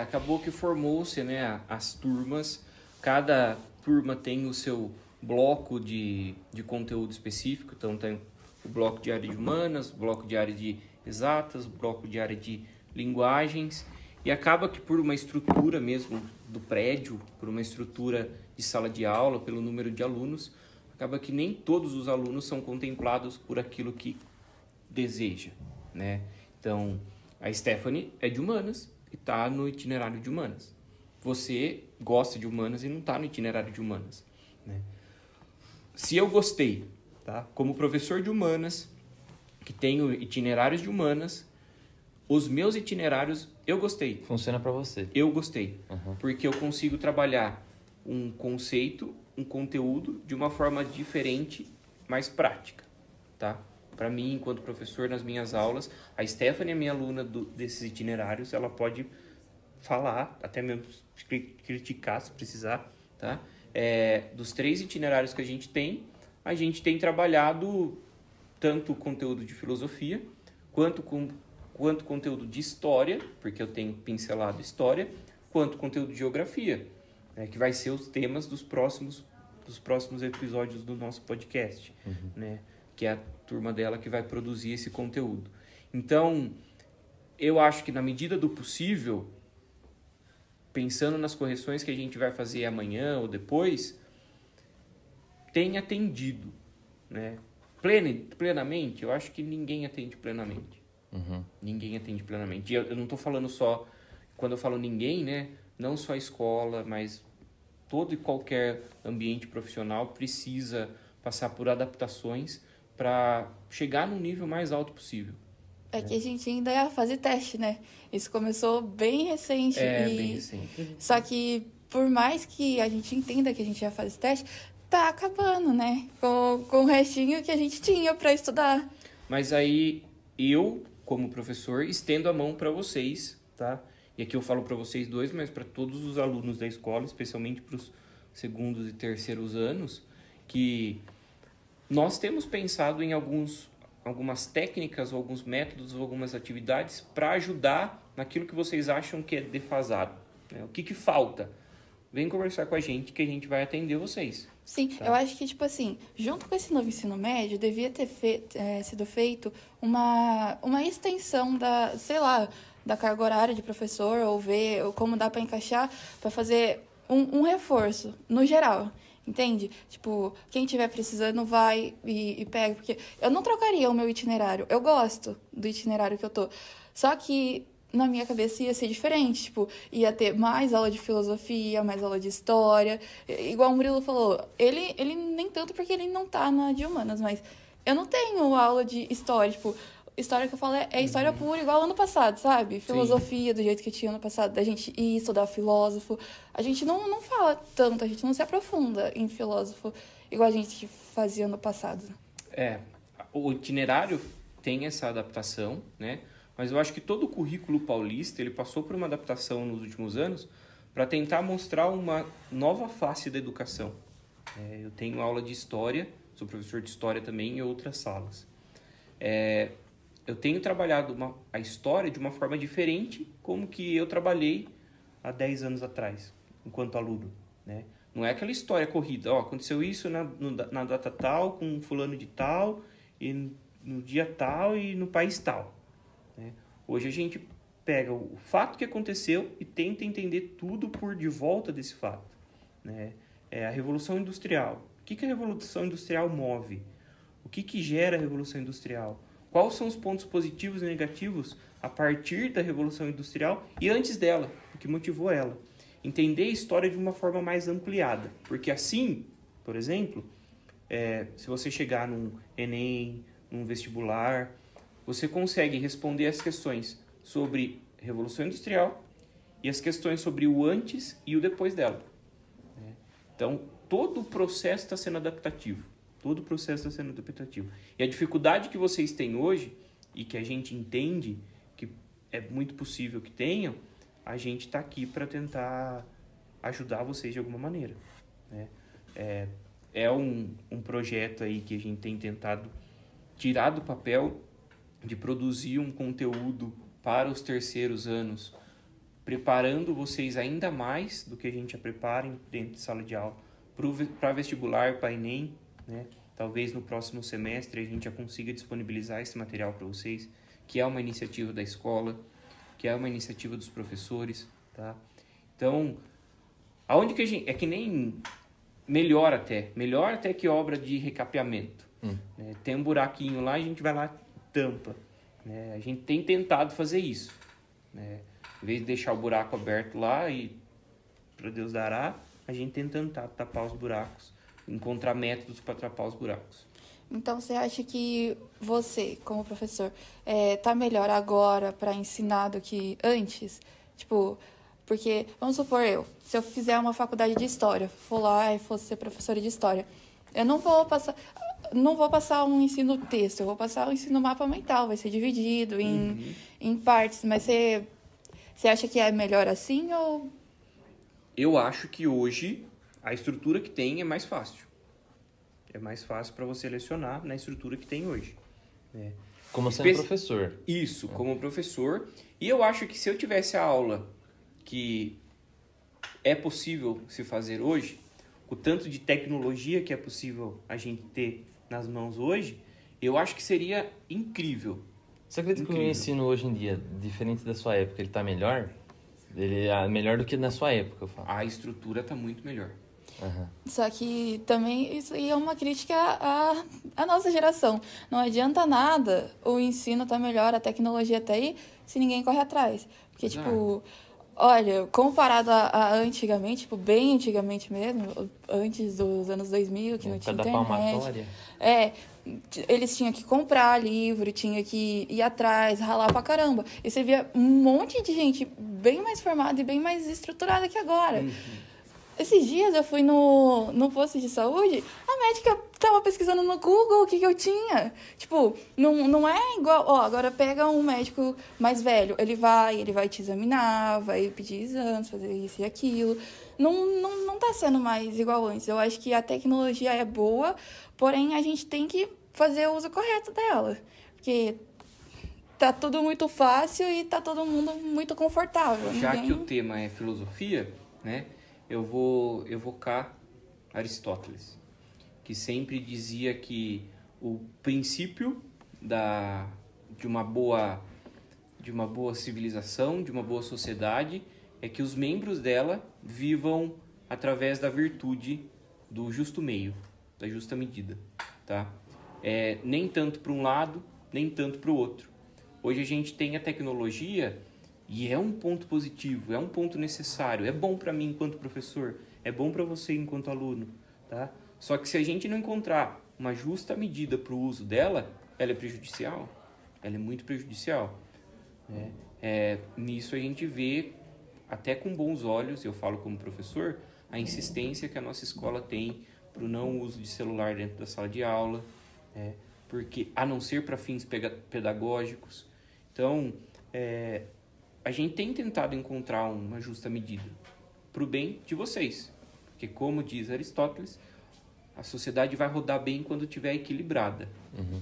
Acabou que formou-se, né, as turmas. Cada turma tem o seu bloco de conteúdo específico. Então tem o bloco de área de humanas, o bloco de área de exatas, o bloco de área de linguagens. E acaba que por uma estrutura mesmo do prédio, por uma estrutura de sala de aula, pelo número de alunos, acaba que nem todos os alunos são contemplados por aquilo que deseja, né? Então, a Stephanie é de humanas e está no itinerário de humanas. Você gosta de humanas e não está no itinerário de humanas, né? Se eu gostei, tá? Como professor de humanas, que tenho itinerários de humanas, os meus itinerários eu gostei. Funciona para você. Eu gostei, porque eu consigo trabalhar um conceito, um conteúdo de uma forma diferente, mais prática, tá? Para mim, enquanto professor, nas minhas aulas, a Stephanie é minha aluna desses itinerários, ela pode falar, até mesmo criticar se precisar, tá? Dos 3 itinerários que a gente tem trabalhado tanto o conteúdo de filosofia, quanto conteúdo de história, porque eu tenho pincelado história, quanto conteúdo de geografia, né, que vai ser os temas dos próximos episódios do nosso podcast, né, que é a turma dela que vai produzir esse conteúdo. Então, eu acho que na medida do possível, pensando nas correções que a gente vai fazer amanhã ou depois, tem atendido, né? Plenamente, eu acho que ninguém atende plenamente. Ninguém atende plenamente. E eu não estou falando só, quando eu falo ninguém, né? Não só a escola, mas todo e qualquer ambiente profissional precisa passar por adaptações para chegar no nível mais alto possível. É que a gente ainda é a fase teste, né? Isso começou bem recente. Bem recente. Só que, por mais que a gente entenda que a gente é a fase teste, tá acabando, né? Com o restinho que a gente tinha para estudar. Mas aí, eu, como professor, estendo a mão para vocês, tá? E aqui eu falo para vocês dois, mas para todos os alunos da escola, especialmente para os segundos e terceiros anos, que nós temos pensado em algumas técnicas, ou alguns métodos, ou algumas atividades para ajudar naquilo que vocês acham que é defasado, né? O que falta? Vem conversar com a gente que a gente vai atender vocês. Sim, tá? Eu acho que, tipo assim, junto com esse novo ensino médio, devia ter sido feito uma extensão sei lá, da carga horária de professor, ou ver como dá para encaixar, para fazer um reforço, no geral. Entende? Tipo, quem tiver precisando vai e pega. Porque eu não trocaria o meu itinerário. Eu gosto do itinerário que eu tô. Só que na minha cabeça ia ser diferente. Tipo, ia ter mais aula de filosofia, mais aula de história. Igual o Murilo falou, ele nem tanto porque ele não tá na de humanas, mas eu não tenho aula de história. Tipo, história que eu falo é história pura, igual ano passado, sabe? Filosofia, do jeito que tinha ano passado, da gente ir estudar filósofo. A gente não fala tanto, a gente não se aprofunda em filósofo, igual a gente fazia ano passado. O itinerário tem essa adaptação, né? Mas eu acho que todo o currículo paulista, ele passou por uma adaptação nos últimos anos para tentar mostrar uma nova face da educação. Eu tenho aula de história, sou professor de história também em outras salas. Eu tenho trabalhado a história de uma forma diferente como que eu trabalhei há 10 anos atrás, enquanto aluno, né? Não é aquela história corrida, aconteceu isso na data tal, com fulano de tal, e no dia tal e no país tal, né? Hoje a gente pega o fato que aconteceu e tenta entender tudo por de volta desse fato, né? A Revolução Industrial. O que a Revolução Industrial move? O que gera a Revolução Industrial? Quais são os pontos positivos e negativos a partir da Revolução Industrial e antes dela, o que motivou ela? Entender a história de uma forma mais ampliada, porque assim, por exemplo, se você chegar num Enem, num vestibular, você consegue responder as questões sobre Revolução Industrial e as questões sobre o antes e o depois dela. Então, todo o processo está sendo adaptativo. Todo o processo está sendo adaptativo. E a dificuldade que vocês têm hoje, e que a gente entende que é muito possível que tenham, a gente está aqui para tentar ajudar vocês de alguma maneira, né? É um projeto aí que a gente tem tentado tirar do papel de produzir um conteúdo para os terceiros anos, preparando vocês ainda mais do que a gente já prepara dentro de sala de aula, para vestibular, para Enem, né? Talvez no próximo semestre a gente já consiga disponibilizar esse material para vocês, que é uma iniciativa da escola, que é uma iniciativa dos professores, tá? Então, aonde que a gente... É que nem... Melhor até que obra de recapeamento. Né? Tem um buraquinho lá, a gente vai lá e tampa. Né? A gente tem tentado fazer isso. Né? Em vez de deixar o buraco aberto lá e para Deus dará, a gente tem tentado tapar os buracos, encontrar métodos para tapar os buracos. Então, você acha que você, como professor, tá melhor agora para ensinar do que antes? Tipo, porque, vamos supor se eu fizer uma faculdade de história, for lá e fosse ser professora de história, eu não vou passar um ensino texto, eu vou passar um ensino mapa mental, vai ser dividido em partes, mas você acha que é melhor assim ou... Eu acho que hoje a estrutura que tem é mais fácil. É mais fácil para você lecionar na estrutura que tem hoje. Né? Como sendo professor. Isso, como professor. E eu acho que se eu tivesse a aula que é possível se fazer hoje, o tanto de tecnologia que é possível a gente ter nas mãos hoje, eu acho que seria incrível. Você acredita que o ensino hoje em dia, diferente da sua época, ele tá melhor? Ele é melhor do que na sua época, eu falo. A estrutura tá muito melhor. Uhum. Só que também isso aí é uma crítica à nossa geração. Não adianta nada o ensino tá melhor, a tecnologia tá aí, se ninguém corre atrás. Porque, Exato. tipo, olha, comparado a antigamente, tipo, bem antigamente mesmo, antes dos anos 2000, que não tinha Da internet. palmatória. Eles tinham que comprar livro, tinha que ir atrás, ralar pra caramba. E você via um monte de gente bem mais formada e bem mais estruturada que agora. Esses dias eu fui no posto de saúde, a médica tava pesquisando no Google o que eu tinha. Tipo, não é igual... Ó, agora pega um médico mais velho, ele vai te examinar, vai pedir exames, fazer isso e aquilo. Não tá sendo mais igual antes. Eu acho que a tecnologia é boa, porém a gente tem que fazer o uso correto dela. Porque tá tudo muito fácil e tá todo mundo muito confortável. Já que o tema é filosofia, né? Eu vou evocar Aristóteles, que sempre dizia que o princípio de uma boa civilização, de uma boa sociedade, é que os membros dela vivam através da virtude do justo meio, da justa medida, tá? Nem tanto para um lado, nem tanto para o outro. Hoje a gente tem a tecnologia... E é um ponto positivo, é um ponto necessário, é bom para mim enquanto professor, é bom para você enquanto aluno, tá? Só que se a gente não encontrar uma justa medida para o uso dela, ela é prejudicial, ela é muito prejudicial. Né? Nisso a gente vê, até com bons olhos, eu falo como professor, a insistência que a nossa escola tem para o não uso de celular dentro da sala de aula, porque a não ser para fins pedagógicos. Então, a gente tem tentado encontrar uma justa medida para o bem de vocês. Porque, como diz Aristóteles, a sociedade vai rodar bem quando estiver equilibrada. Uhum.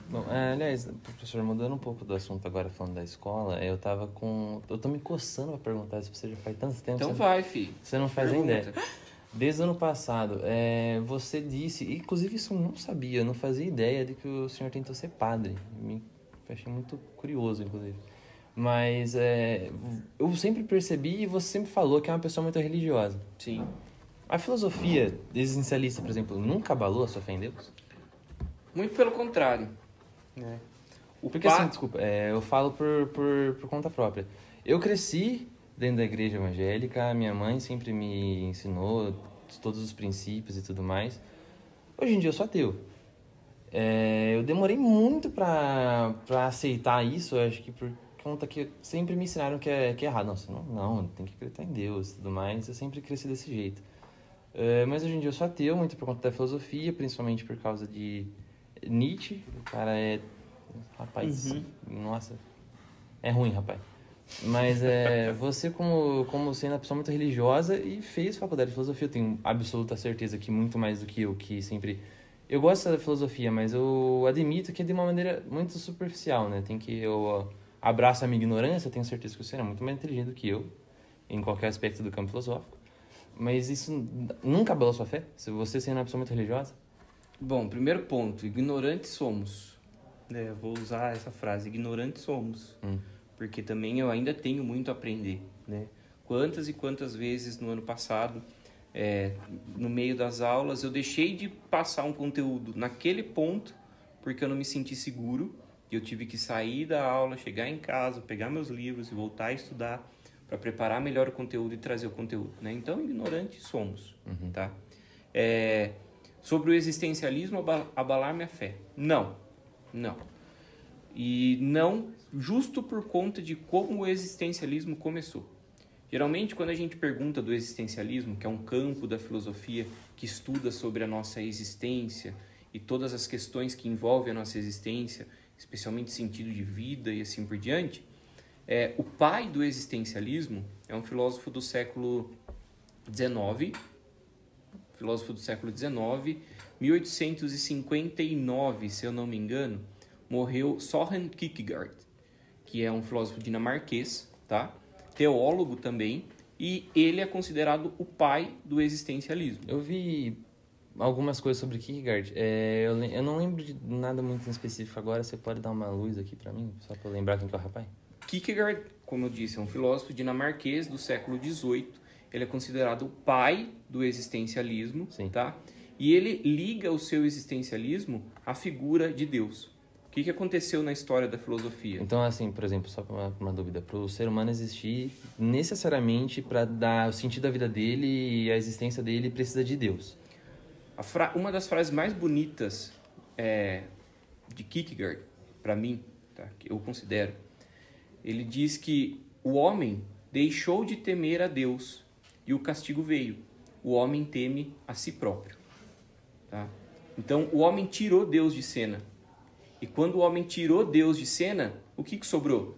Bom, aliás, professor, mudando um pouco do assunto agora, falando da escola, eu tô me coçando para perguntar se você já faz tanto tempo. Então vai, filho. Você não faz nem ideia. Desde o ano passado, você disse, inclusive isso eu não sabia, eu não fazia ideia de que o senhor tentou ser padre. Achei muito curioso, inclusive. Mas eu sempre percebi e você sempre falou que é uma pessoa muito religiosa. Sim. A filosofia existencialista, por exemplo, nunca abalou a sua fé em Deus? Muito pelo contrário. Porque assim, desculpa, eu falo por conta própria. Eu cresci dentro da igreja evangélica, minha mãe sempre me ensinou todos os princípios e tudo mais. Hoje em dia eu sou ateu. Eu demorei muito pra aceitar isso, eu acho que por conta que sempre me ensinaram que é errado. Não, tem que acreditar em Deus e tudo mais. Eu sempre cresci desse jeito. Mas hoje em dia eu sou ateu, muito por conta da filosofia, principalmente por causa de Nietzsche. O cara rapaz, nossa, é ruim, rapaz. Mas você como sendo uma pessoa muito religiosa e fez faculdade de filosofia, eu tenho absoluta certeza que muito mais do que eu, que sempre... Eu gosto da filosofia, mas eu admito que é de uma maneira muito superficial, né? Eu abraço a minha ignorância, tenho certeza que você é muito mais inteligente do que eu, em qualquer aspecto do campo filosófico. Mas isso nunca abalou sua fé? Se você sendo uma pessoa muito religiosa? Bom, primeiro ponto, ignorantes somos. Vou usar essa frase, ignorantes somos. Porque também eu ainda tenho muito a aprender, né? Quantas e quantas vezes no ano passado, no meio das aulas, eu deixei de passar um conteúdo naquele ponto porque eu não me senti seguro e eu tive que sair da aula, chegar em casa, pegar meus livros e voltar a estudar para preparar melhor o conteúdo e trazer o conteúdo, né? Então, ignorantes somos, tá? Sobre o existencialismo abalar minha fé. Não. E não justo por conta de como o existencialismo começou. Geralmente, quando a gente pergunta do existencialismo, que é um campo da filosofia que estuda sobre a nossa existência e todas as questões que envolvem a nossa existência, especialmente sentido de vida e assim por diante, o pai do existencialismo é um filósofo do século XIX, 1859, se eu não me engano, morreu Søren Kierkegaard, que é um filósofo dinamarquês, tá? Teólogo também, e ele é considerado o pai do existencialismo. Eu vi algumas coisas sobre Kierkegaard. Eu não lembro de nada muito em específico agora. Você pode dar uma luz aqui pra mim, só pra eu lembrar quem que é o rapaz? Kierkegaard, como eu disse, é um filósofo dinamarquês do século XVIII. Ele é considerado o pai do existencialismo, Sim. tá? E ele liga o seu existencialismo à figura de Deus. O que aconteceu na história da filosofia? Então, assim, por exemplo, só uma dúvida. Para o ser humano existir, necessariamente, para dar o sentido à vida dele e a existência dele, precisa de Deus. Uma das frases mais bonitas de Kierkegaard, para mim, tá? Que eu considero, ele diz que o homem deixou de temer a Deus e o castigo veio. O homem teme a si próprio. Tá? Então, o homem tirou Deus de cena. E quando o homem tirou Deus de cena, o que sobrou?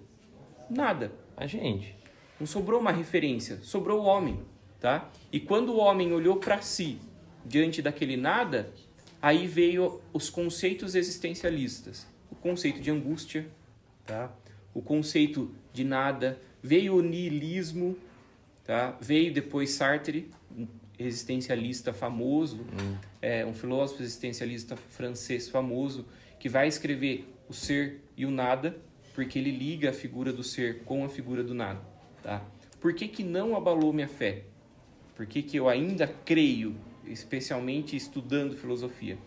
Nada. A gente. Não sobrou uma referência, sobrou o homem. Tá? E quando o homem olhou para si, diante daquele nada, aí veio os conceitos existencialistas. O conceito de angústia, tá? O conceito de nada, veio o niilismo, tá? Veio depois Sartre, um existencialista famoso, um filósofo existencialista francês famoso, que vai escrever o ser e o nada, porque ele liga a figura do ser com a figura do nada. Tá? Por que não abalou minha fé? Por que eu ainda creio, especialmente estudando filosofia?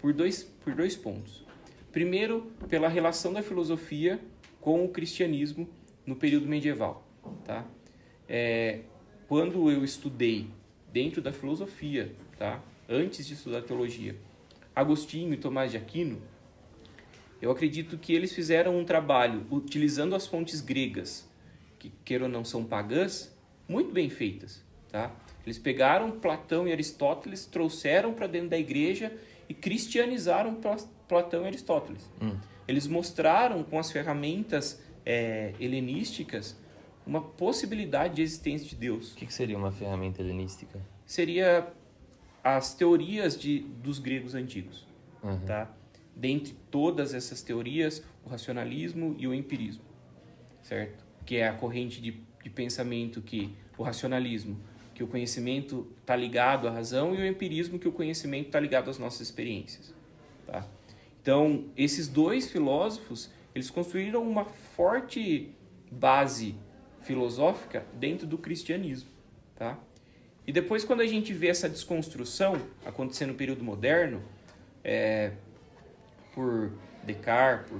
Por dois pontos. Primeiro, pela relação da filosofia com o cristianismo no período medieval. Tá? Quando eu estudei dentro da filosofia, tá? Antes de estudar teologia, Agostinho e Tomás de Aquino, eu acredito que eles fizeram um trabalho utilizando as fontes gregas, que, queira ou não, são pagãs, muito bem feitas. Tá? Eles pegaram Platão e Aristóteles, trouxeram para dentro da igreja e cristianizaram Platão e Aristóteles. Eles mostraram com as ferramentas helenísticas uma possibilidade de existência de Deus. O que seria uma ferramenta helenística? Seria as teorias dos gregos antigos. Tá? Dentre todas essas teorias, o racionalismo e o empirismo, certo? Que é a corrente de pensamento que o racionalismo, que o conhecimento está ligado à razão, e o empirismo, que o conhecimento está ligado às nossas experiências. Tá? Então, esses dois filósofos, eles construíram uma forte base filosófica dentro do cristianismo. Tá? E depois, quando a gente vê essa desconstrução acontecer no período moderno, por Descartes,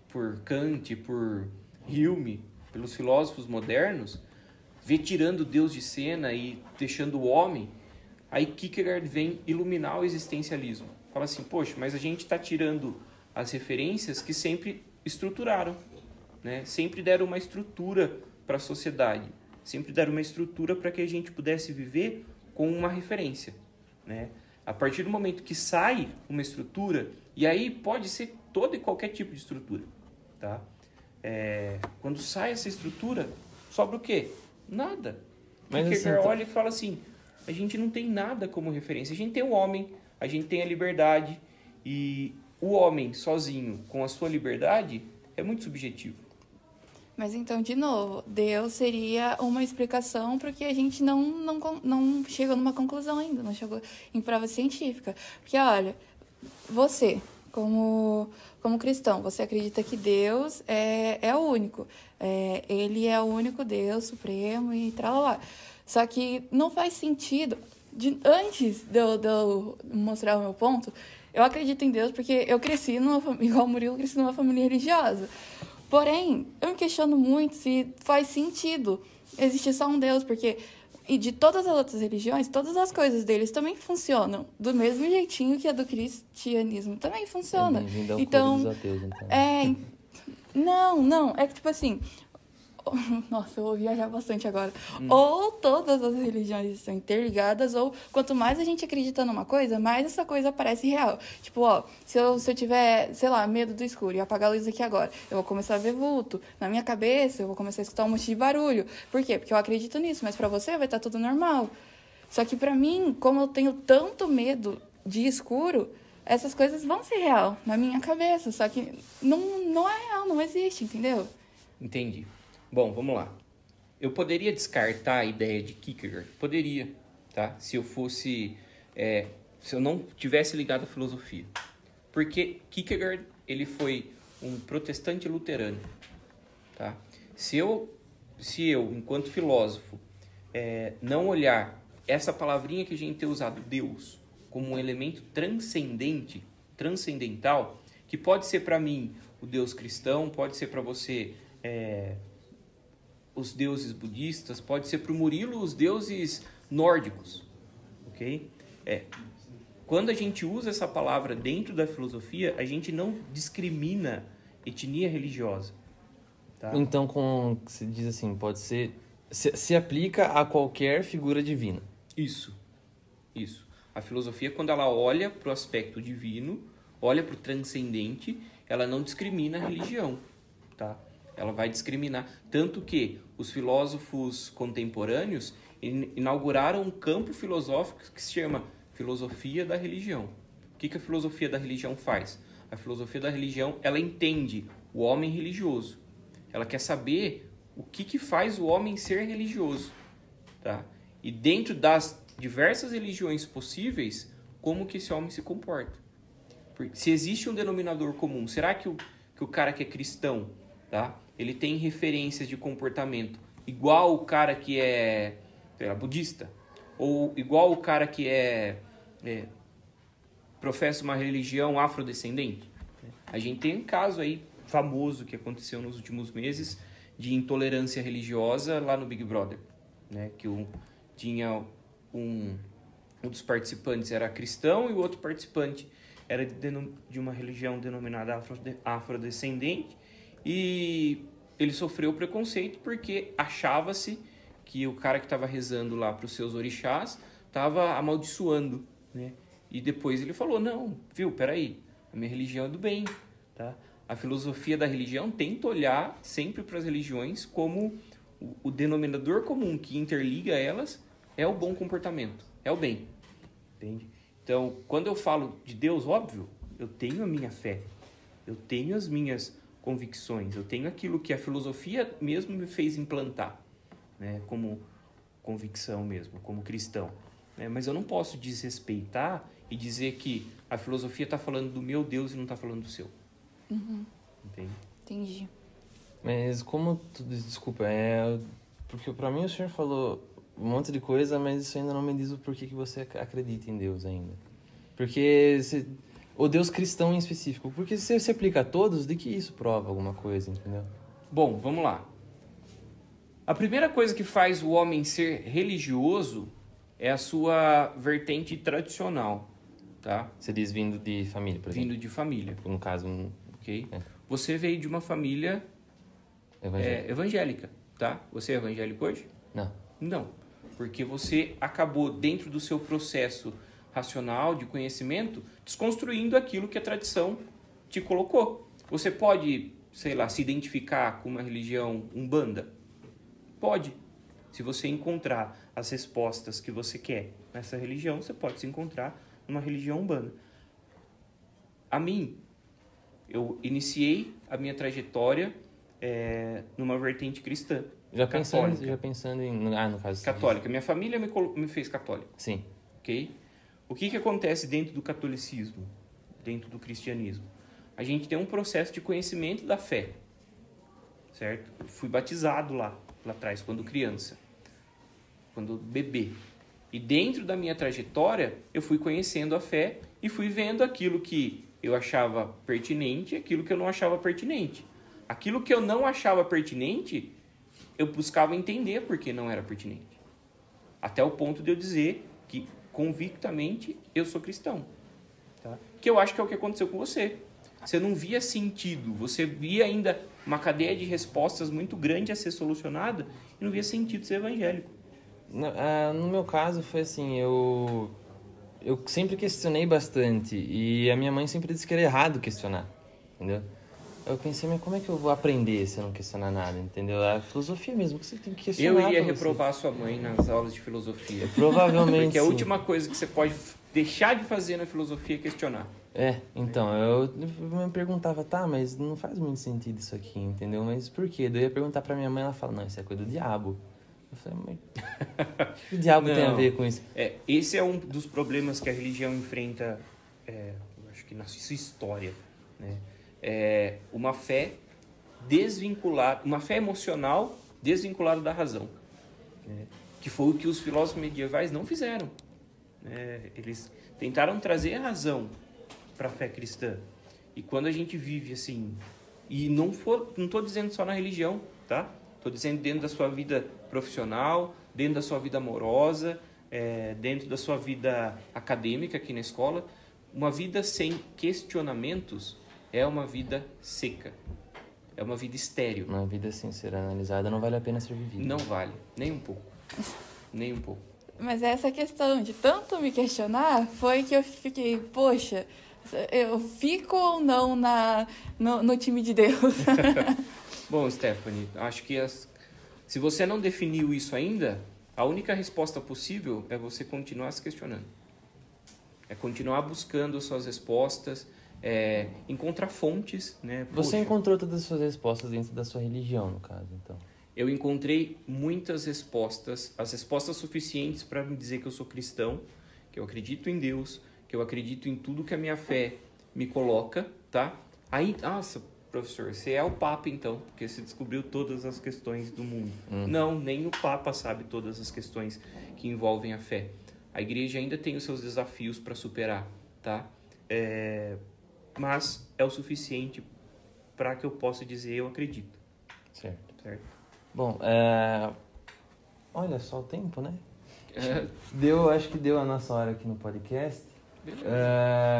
por Kant, por Hume, pelos filósofos modernos, vê tirando Deus de cena e deixando o homem, aí Kierkegaard vem iluminar o existencialismo. Fala assim, poxa, mas a gente está tirando as referências que sempre estruturaram, né? Sempre deram uma estrutura para a sociedade, sempre deram uma estrutura para que a gente pudesse viver com uma referência, né? A partir do momento que sai uma estrutura, e aí pode ser todo e qualquer tipo de estrutura, tá? Quando sai essa estrutura, sobra o quê? Nada. Mas Kierkegaard assim, olha e fala assim, a gente não tem nada como referência. A gente tem o homem, a gente tem a liberdade, e o homem sozinho, com a sua liberdade, é muito subjetivo. Mas então, de novo, Deus seria uma explicação porque a gente não chegou numa conclusão ainda, não chegou em prova científica. Porque, olha, você, como cristão, você acredita que Deus é o único. Ele é o único Deus supremo e tal. Só que não faz sentido. Antes de eu mostrar o meu ponto, eu acredito em Deus porque eu cresci igual o Murilo, cresci numa família religiosa. Porém, eu me questiono muito se faz sentido existir só um Deus, porque e de todas as outras religiões, todas as coisas deles também funcionam do mesmo jeitinho que a do cristianismo também funciona. Então, dos ateus, então. Não, é que tipo assim, nossa, eu vou viajar bastante agora. Ou todas as religiões estão interligadas, ou quanto mais a gente acredita numa coisa, mais essa coisa parece real. Tipo, se eu tiver, sei lá, medo do escuro e apagar a luz aqui agora, eu vou começar a ver vulto. Na minha cabeça, eu vou começar a escutar um monte de barulho. Por quê? Porque eu acredito nisso, mas pra você vai estar tudo normal. Só que pra mim, como eu tenho tanto medo de escuro, essas coisas vão ser real na minha cabeça, só que não é real, não existe, entendeu? Entendi. Bom, vamos lá. Eu poderia descartar a ideia de Kierkegaard? Poderia, tá? Se eu não tivesse ligado à filosofia. Porque Kierkegaard, ele foi um protestante luterano, tá? Se eu enquanto filósofo, não olhar essa palavrinha que a gente tem usado, Deus, como um elemento transcendental, que pode ser para mim o Deus cristão, pode ser para você os deuses budistas, pode ser para o Murilo os deuses nórdicos, ok? Quando a gente usa essa palavra dentro da filosofia, a gente não discrimina etnia religiosa. Tá? Então, se diz assim, pode ser... Se aplica a qualquer figura divina. Isso. A filosofia, quando ela olha para o aspecto divino, olha para o transcendente, ela não discrimina a religião. Tá? Ela vai discriminar. Tanto que os filósofos contemporâneos inauguraram um campo filosófico que se chama filosofia da religião. O que a filosofia da religião faz? A filosofia da religião, ela entende o homem religioso. Ela quer saber o que faz o homem ser religioso. Tá? E dentro das diversas religiões possíveis, como que esse homem se comporta. Porque se existe um denominador comum, será que o cara que é cristão, tá? Ele tem referências de comportamento igual o cara que é budista? Ou igual o cara que professa uma religião afrodescendente? A gente tem um caso aí famoso que aconteceu nos últimos meses de intolerância religiosa lá no Big Brother, né? Que tinha um dos participantes era cristão e o outro participante era de uma religião denominada afrodescendente, e ele sofreu preconceito porque achava-se que o cara que estava rezando lá para os seus orixás estava amaldiçoando, né? E depois ele falou, não, peraí, a minha religião é do bem, tá? A filosofia da religião tenta olhar sempre para as religiões como o denominador comum que interliga elas é o bom comportamento, é o bem, entende? Então, quando eu falo de Deus, óbvio, eu tenho a minha fé, eu tenho as minhas convicções, eu tenho aquilo que a filosofia mesmo me fez implantar, né, como convicção mesmo, como cristão. Né? Mas eu não posso desrespeitar e dizer que a filosofia está falando do meu Deus e não está falando do seu. Uhum. Entende? Entendi. Mas como desculpa, porque pra mim o senhor falou um monte de coisa, mas isso ainda não me diz o porquê que você acredita em Deus ainda. Porque o Deus cristão em específico, porque se você aplica a todos, de que isso prova alguma coisa, entendeu? Bom, vamos lá. A primeira coisa que faz o homem ser religioso é a sua vertente tradicional, tá? Você diz vindo de família, por exemplo. Vindo de família. No caso, ok? Você veio de uma família evangélica, tá? Você é evangélico hoje? Não. Não, porque você acabou, dentro do seu processo racional de conhecimento, desconstruindo aquilo que a tradição te colocou. Você pode, sei lá, se identificar com uma religião umbanda? Pode. Se você encontrar as respostas que você quer nessa religião, você pode se encontrar numa religião umbanda. Eu iniciei a minha trajetória numa vertente cristã. Já pensando em... no caso... Católica. Minha família me fez católico. Sim. Ok? O que acontece dentro do catolicismo, dentro do cristianismo? A gente tem um processo de conhecimento da fé, certo? Eu fui batizado lá atrás, quando criança, quando bebê. E dentro da minha trajetória, eu fui conhecendo a fé e fui vendo aquilo que eu achava pertinente e aquilo que eu não achava pertinente. Aquilo que eu não achava pertinente, eu buscava entender por que não era pertinente. Até o ponto de eu dizer que, convictamente, eu sou cristão. Tá? Que eu acho que é o que aconteceu com você. Você não via sentido, você via ainda uma cadeia de respostas muito grande a ser solucionada e não via sentido ser evangélico. No meu caso foi assim, eu sempre questionei bastante e a minha mãe sempre disse que era errado questionar, entendeu? eu pensei, mas como é que eu vou aprender se eu não questionar nada, entendeu? É a filosofia mesmo que você tem que questionar. Eu iria pra você. reprovar sua mãe nas aulas de filosofia. Provavelmente Porque a sim. última coisa que você pode deixar de fazer na filosofia é questionar. Então, eu me perguntava, tá, mas não faz muito sentido isso aqui, entendeu? Mas por quê? Daí eu ia perguntar pra minha mãe, ela fala, não, isso é coisa do diabo. Eu falei, mas o que o diabo tem a ver com isso? Esse é um dos problemas que a religião enfrenta, eu acho que na sua história, né? Uma fé desvinculada, uma fé emocional desvinculada da razão, né? Que foi o que os filósofos medievais não fizeram. Eles tentaram trazer a razão para a fé cristã. E quando a gente vive assim, e não estou dizendo só na religião, tá? Estou dizendo dentro da sua vida profissional, dentro da sua vida amorosa, dentro da sua vida acadêmica aqui na escola, uma vida sem questionamentos é uma vida seca, é uma vida estéril. Uma vida sem ser analisada não vale a pena ser vivida. Não vale, nem um pouco, nem um pouco. Mas essa questão de tanto me questionar foi que eu fiquei, poxa, eu fico ou não no time de Deus? Bom, Stephanie, acho que se você não definiu isso ainda, a única resposta possível é você continuar se questionando. É continuar buscando suas respostas, encontrar fontes, né? Você Poxa, encontrou todas as suas respostas dentro da sua religião, no caso, então. eu encontrei muitas respostas, as respostas suficientes para me dizer que eu sou cristão, que eu acredito em Deus, que eu acredito em tudo que a minha fé me coloca, tá? Aí, nossa, professor, você é o Papa então, porque você descobriu todas as questões do mundo. Não, nem o Papa sabe todas as questões que envolvem a fé. A igreja ainda tem os seus desafios para superar, tá? Mas é o suficiente para que eu possa dizer eu acredito. Certo. Certo? Bom, olha só o tempo, né? Acho que deu a nossa hora aqui no podcast.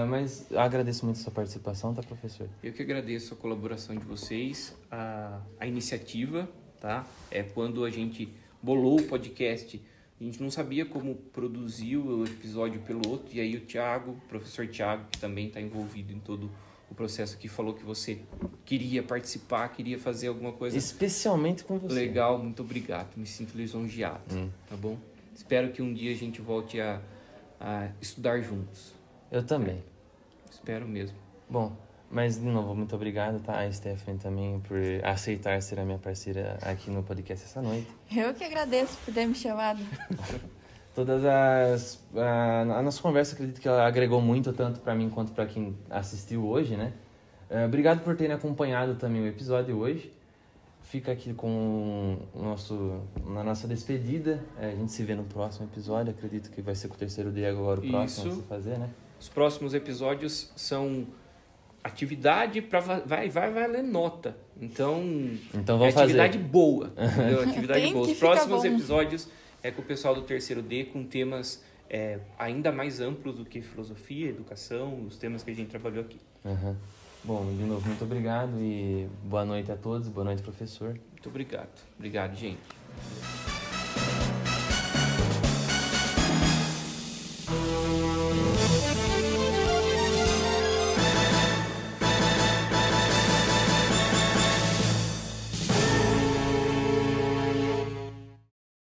Mas eu agradeço muito a sua participação, tá, professor? Eu que agradeço a colaboração de vocês, a iniciativa, tá? Quando a gente bolou o podcast, a gente não sabia como produzir o episódio piloto, e aí o professor Thiago, que também está envolvido em todo o processo aqui, falou que você queria participar, queria fazer alguma coisa. Especialmente com você. Legal, muito obrigado, me sinto lisonjeado, tá bom? Espero que um dia a gente volte a estudar juntos. Eu também. Espero mesmo. Bom, mas de novo, muito obrigado, tá? A Stephanie também por aceitar ser a minha parceira aqui no podcast essa noite. Eu que agradeço por ter me chamado. A nossa conversa, acredito que ela agregou muito, tanto para mim quanto para quem assistiu hoje, né? Obrigado por terem acompanhado também o episódio hoje. Fica aqui na nossa despedida. A gente se vê no próximo episódio. Acredito que vai ser com o terceiro D agora o próximo a se fazer, né? Os próximos episódios são atividade para vai valer nota. Então vamos atividade fazer. Boa, entendeu? Atividade Tem boa. que Os próximos ficar bom. episódios é com o pessoal do terceiro D, com temas ainda mais amplos do que filosofia, educação, os temas que a gente trabalhou aqui. Uhum. Bom, de novo, muito obrigado e boa noite a todos. Boa noite, professor. Muito obrigado. Obrigado, gente.